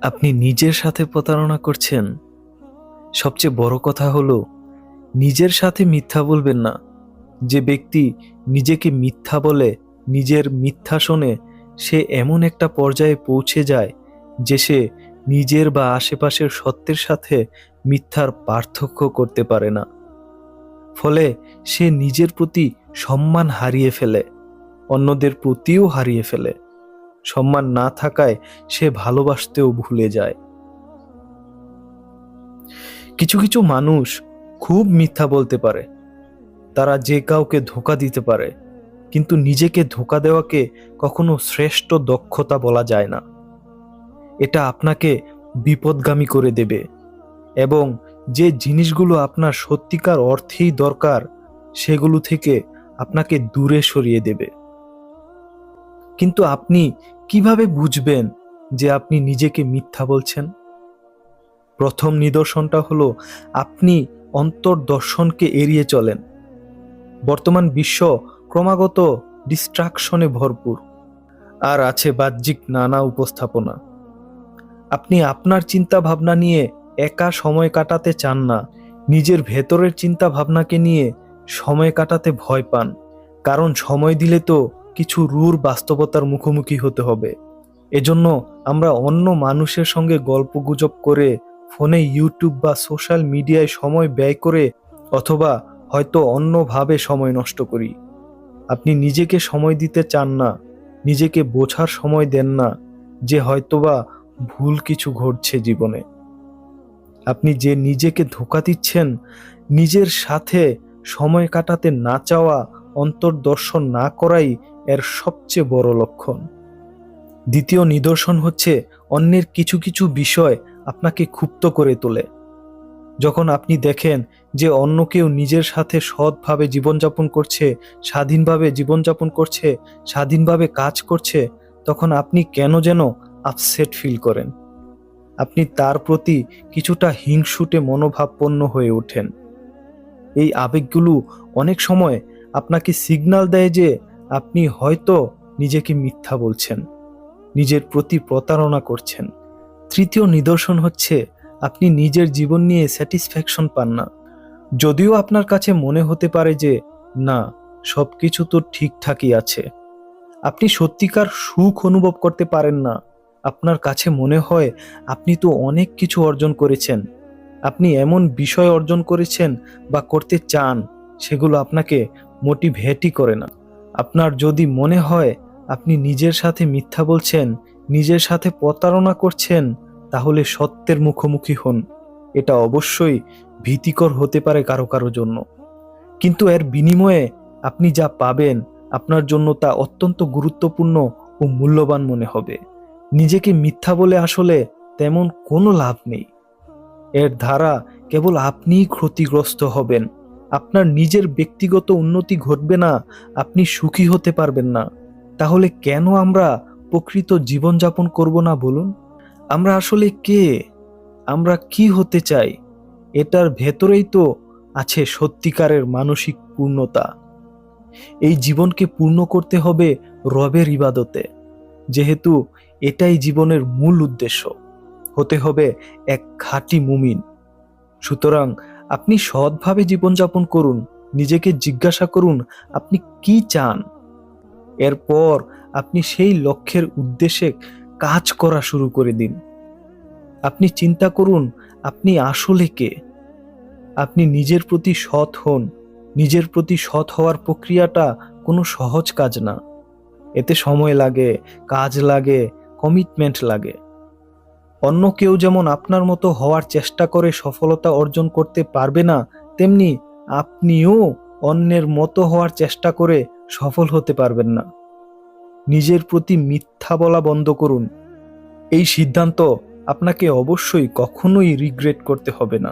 আপনি নিজের সাথে প্রতারণা করছেন। সবচেয়ে বড় কথা হলো নিজের সাথে মিথ্যা বলবেন না। যে ব্যক্তি নিজেকে মিথ্যা বলে, নিজের মিথ্যা শোনে, সে এমন একটা পর্যায়ে পৌঁছে যায় যে সে নিজের বা আশেপাশের সত্যের সাথে মিথ্যার পার্থক্য করতে পারে না। ফলে সে নিজের প্রতি সম্মান হারিয়ে ফেলে, অন্যদের প্রতিও হারিয়ে ফেলে। সম্মান না থাকায় সে ভালোবাসতেও ভুলে যায়। কিছু কিছু মানুষ খুব মিথ্যা বলতে পারে, তারা যে কাউকে ধোঁকা দিতে পারে, কিন্তু নিজেকে ধোঁকা দেওয়াকে কখনো শ্রেষ্ঠ দক্ষতা বলা যায় না। এটা আপনাকে বিপদগামী করে দেবে এবং যে জিনিসগুলো আপনার সত্যিকার অর্থেই দরকার সেগুলো থেকে আপনাকে দূরে সরিয়ে দেবে। কিন্তু আপনি কিভাবে বুঝবেন যে আপনি নিজেকে মিথ্যা বলছেন? প্রথম নিদর্শনটা হলো আপনি অন্তর্দর্শনকে এড়িয়ে চলেন। বর্তমান বিশ্ব ক্রমাগত ডিস্ট্রাকশনে ভরপুর, আর আছে বাহ্যিক নানা উপস্থাপনা। আপনি আপনার চিন্তা ভাবনা নিয়ে একা সময় কাটাতে চান না, নিজের ভেতরের চিন্তা ভাবনাকে নিয়ে সময় কাটাতে ভয় পান। কারণ সময় দিলে তো কিছু রূঢ় বাস্তবতার মুখোমুখি হতে হবে। এজন্য আমরা অন্য মানুষের সঙ্গে গল্পগুজব করে, ফোনে ইউটিউব বা সোশ্যাল মিডিয়ায় সময় ব্যয় করে, অথবা হয়তো অন্যভাবে সময় নষ্ট করি। আপনি নিজেকে সময় দিতে চান না, নিজেকে বোঝার সময় দেন না যে হয়তোবা ভুল কিছু ঘটছে জীবনে। আপনি যে নিজেকে ধোঁকা দিচ্ছেন, নিজের সাথে সময় কাটাতে না চাওয়া, অন্তর্দর্শন না করাই এর সবচেয়ে বড় লক্ষণ। দ্বিতীয় নিদর্শন হচ্ছে অন্যের কিছু কিছু বিষয় আপনাকে ক্ষুব্ধ করে তোলে। যখন আপনি দেখেন যে অন্য কেউ নিজের সাথে সৎভাবে জীবনযাপন করছে, স্বাধীনভাবে জীবনযাপন করছে, স্বাধীনভাবে কাজ করছে, তখন আপনি কেন যেন আপসেট ফিল করেন। আপনি তার প্রতি কিছুটা হিংসুটে মনোভাবাপন্ন হয়ে ওঠেন। এই আবেগগুলো অনেক সময় আপনাকে সিগন্যাল দেয় যে আপনি হয়তো নিজেকে মিথ্যা বলছেন, নিজের প্রতি প্রতারণা করছেন। তৃতীয় নিদর্শন হচ্ছে আপনি নিজের জীবন নিয়ে স্যাটিসফ্যাকশন পান না। যদিও আপনার কাছে মনে হতে পারে যে না, সবকিছু তো ঠিকঠাকই আছে, আপনি সত্যিকার সুখ অনুভব করতে পারেন না। আপনার কাছে মনে হয় আপনি তো অনেক কিছু অর্জন করেছেন, আপনি এমন বিষয় অর্জন করেছেন বা করতে চান, সেগুলো আপনাকে মোটিভেটই করে না। আপনার যদি মনে হয় আপনি নিজের সাথে মিথ্যা বলছেন, নিজের সাথে প্রতারণা করছেন, তাহলে সত্যের মুখোমুখি হন। এটা অবশ্যই ভীতিকর হতে পারে কারো কারো জন্য, কিন্তু এর বিনিময়ে আপনি যা পাবেন আপনার জন্য তা অত্যন্ত গুরুত্বপূর্ণ ও মূল্যবান মনে হবে। নিজেকে মিথ্যা বলে আসলে তেমন কোনো লাভ নেই। এর দ্বারা কেবল আপনিই ক্ষতিগ্রস্ত হবেন। আপনার নিজের ব্যক্তিগত উন্নতি ঘটবে না, আপনি সুখী হতে পারবেন না। তাহলে কেন আমরা প্রকৃত জীবনযাপন করব না বলুন? আমরা আসলে কে? আমরা কি হতে চাই? এটার ভেতরেই তো আছে সত্যিকারের মানসিক পূর্ণতা। এই জীবনকে পূর্ণ করতে হবে রবের ইবাদতে, যেহেতু এটাই জীবনের মূল উদ্দেশ্য। হতে হবে এক খাঁটি মুমিন। সুতরাং আপনি সৎভাবে জীবনযাপন করুন, নিজেকে জিজ্ঞাসা করুন আপনি কি চান। এরপর আপনি সেই লক্ষ্যের উদ্দেশ্যে কাজ করা শুরু করে দিন। আপনি চিন্তা করুন আপনি আসলে কে। আপনি নিজের প্রতি সৎ হন। নিজের প্রতি সৎ হওয়ার প্রক্রিয়াটা কোনো সহজ কাজ না। এতে সময় লাগে, কাজ লাগে, কমিটমেন্ট লাগে। অন্য কেউ যেমন আপনার মতো হওয়ার চেষ্টা করে সফলতা অর্জন করতে পারবে না, তেমনি আপনিও অন্যের মতো হওয়ার চেষ্টা করে সফল হতে পারবেন না। নিজের প্রতি মিথ্যা বলা বন্ধ করুন। এই সিদ্ধান্ত আপনাকে অবশ্যই কখনোই রিগ্রেট করতে হবে না।